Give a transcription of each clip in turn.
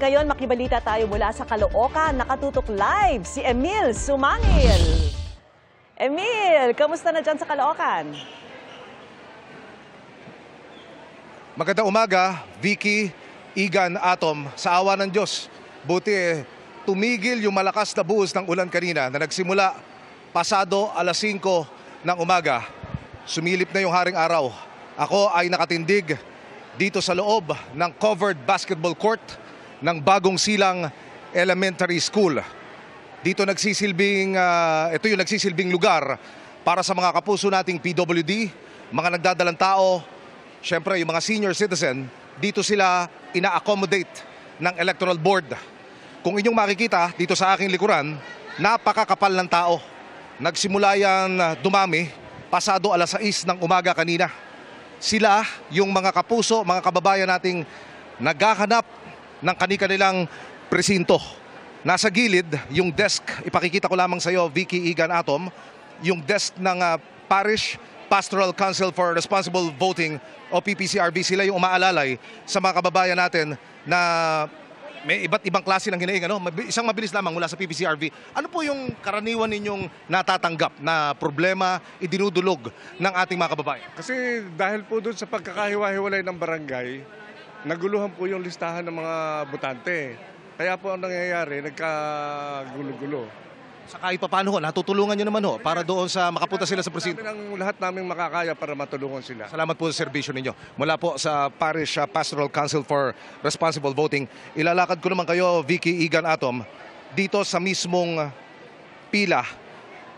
ngayon makibalita tayo mula sa Caloocan. Nakatutok live si Emil Sumangil. Emil, kamusta na dyan sa Caloocan? Magandang umaga, Vicky, Igan, Atom. Sa awa ng Diyos, buti tumigil yung malakas na buhos ng ulan kanina na nagsimula pasado alas 5 ng umaga. Sumilip na yung haring araw. Ako ay nakatindig dito sa loob ng covered basketball court ng Bagong Silang Elementary School. Dito ito yung nagsisilbing lugar para sa mga kapuso nating PWD, mga nagdadalang tao, syempre yung mga senior citizen, dito sila ina-accommodate ng electoral board. Kung inyong makikita dito sa aking likuran, napakakapal ng tao. Nagsimula yan dumami pasado alas 6 ng umaga kanina. Sila yung mga kapuso, mga kababayan nating naghahanap ng kanilang presinto. Nasa gilid yung desk, ipakikita ko lamang sa iyo, Vicky, Igan, Atom, yung desk ng Parish Pastoral Council for Responsible Voting o PPCRV. Sila yung umaalalay sa mga kababayan natin na may iba't ibang klase ng hinaing. Isang mabilis lamang mula sa PPCRV. Ano po yung karaniwan ninyong natatanggap na problema idinudulog ng ating mga kababayan? Kasi dahil po doon sa pagkakahiwa-hiwalay ng barangay, naguluhan po yung listahan ng mga botante. Kaya po ang nangyayari, nagkagulo-gulo. Sa kahit pa paano natutulungan nyo naman para doon sa makapunta sila sa presinto. Lahat namin makakaya para matulungan sila. Salamat po sa serbisyo ninyo. Mula po sa Parish Pastoral Council for Responsible Voting, ilalakad ko naman kayo, Vicky, Igan, Atom, dito sa mismong pila,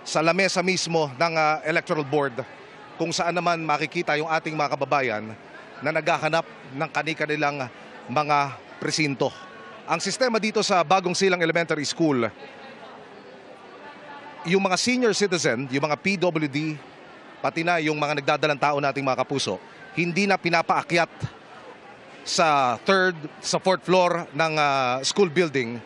sa lamesa mismo ng Electoral Board, kung saan naman makikita yung ating mga kababayan na naghahanap ng kanilang mga presinto. Ang sistema dito sa Bagong Silang Elementary School, yung mga senior citizen, yung mga PWD, pati na yung mga nagdadalang tao nating mga kapuso, hindi na pinapaakyat sa fourth floor ng school building.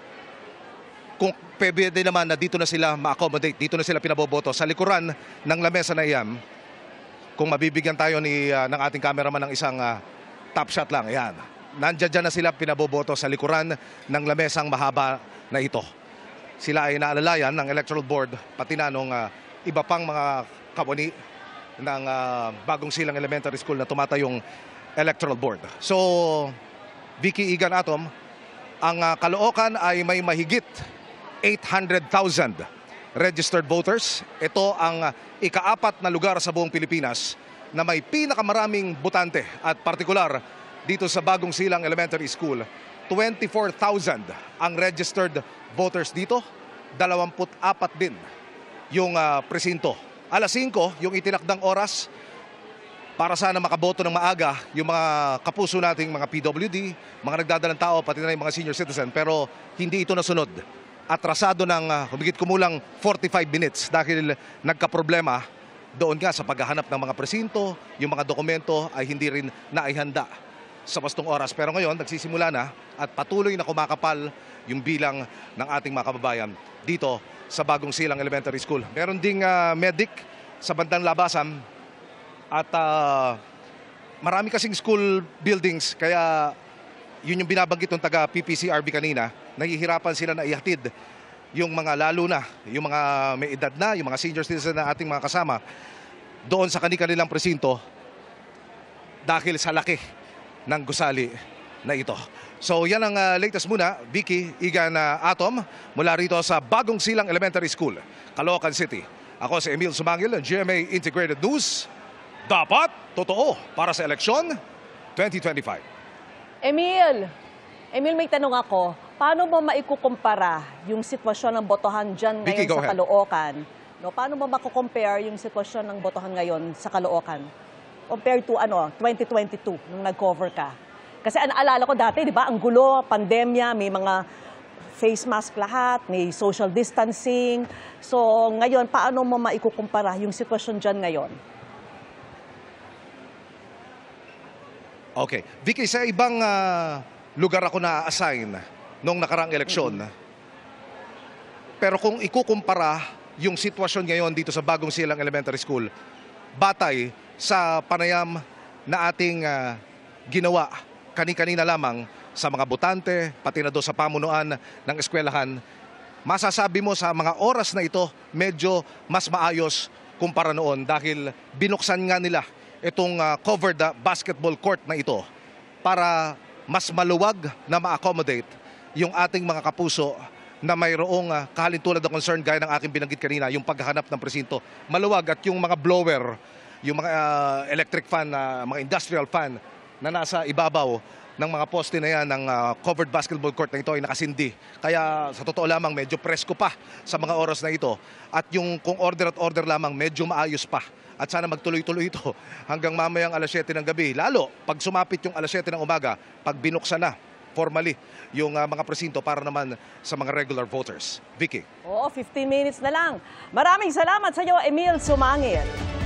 Kung pwede naman na dito na sila ma-accommodate, dito na sila pinaboboto sa likuran ng lamesa na iyan. Kung mabibigyan tayo ng ating cameraman ng isang top shot lang, ayan. Nandiyan na sila pinaboboto sa likuran ng lamesang mahaba na ito. Sila ay naalalayan ng Electoral Board, pati na nung iba pang mga kawani ng Bagong Silang Elementary School na tumatayong Electoral Board. So, Vicky, Igan, Atom, ang Caloocan ay may mahigit 800,000 registered voters. Ito ang ika-4 na lugar sa buong Pilipinas na may pinakamaraming botante at partikular dito sa Bagong Silang Elementary School. 24,000 ang registered voters dito, 24 din yung presinto. Alas 5 yung itinakdang oras para sana makaboto ng maaga yung mga kapuso nating mga PWD, mga nagdadalang tao, pati na yung mga senior citizen, pero hindi ito nasunod. Atrasado ng humigit kumulang 45 minutes dahil nagkaproblema doon nga sa paghahanap ng mga presinto, yung mga dokumento ay hindi rin naihanda sa wastong oras. Pero ngayon, nagsisimula na at patuloy na kumakapal yung bilang ng ating mga kababayan dito sa Bagong Silang Elementary School. Meron ding medic sa bandang labasan at marami kasing school buildings, kaya yun yung binabanggit ng taga PPCRB kanina, nahihirapan sila na ihatid yung mga lalo na, yung mga may edad na, yung mga senior citizen na ating mga kasama doon sa kanilang presinto dahil sa laki ng gusali na ito. So yan ang latest muna, Vicky, Igan, Atom, mula rito sa Bagong Silang Elementary School, Caloocan City. Ako si Emil Sumangil ng GMA Integrated News. Dapat totoo para sa eleksyon 2025. Emil, may tanong ako. Paano mo maikukumpara yung sitwasyon ng botohan dyan ngayon Vicky, sa Caloocan? Paano mo makukompare yung sitwasyon ng botohan ngayon sa Caloocan compared to 2022 nung nag-cover ka? Kasi naalala ko dati, di ba, ang gulo, pandemya, may mga face mask lahat, may social distancing. So ngayon, paano mo maikukumpara yung sitwasyon dyan ngayon? Okay. Vicky, sa ibang lugar ako na-assign nung nakarang eleksyon. Pero kung ikukumpara yung sitwasyon ngayon dito sa Bagong Silang Elementary School, batay sa panayam na ating ginawa kani-kanina lamang sa mga botante, pati na doon sa pamunuan ng eskwelahan, masasabi mo sa mga oras na ito, medyo mas maayos kumpara noon dahil binuksan nga nila itong covered basketball court na ito para mas maluwag na ma-accommodate yung ating mga kapuso na mayroong kahalintulad na concern gaya ng aking binanggit kanina, yung paghahanap ng presinto. Maluwag at yung mga blower, yung mga electric fan, mga industrial fan na nasa ibabaw ng mga poste na yan ng covered basketball court na ito ay nakasindi. Kaya sa totoo lamang medyo presko pa sa mga oras na ito. At yung kung order at order lamang medyo maayos pa. At sana magtuloy-tuloy ito hanggang mamayang alas 7 ng gabi. Lalo pag sumapit yung alas 7 ng umaga, pag binuksan na formally yung mga presinto para naman sa mga regular voters. Vicky. Oo, 15 minutes na lang. Maraming salamat sa iyo, Emil Sumangil.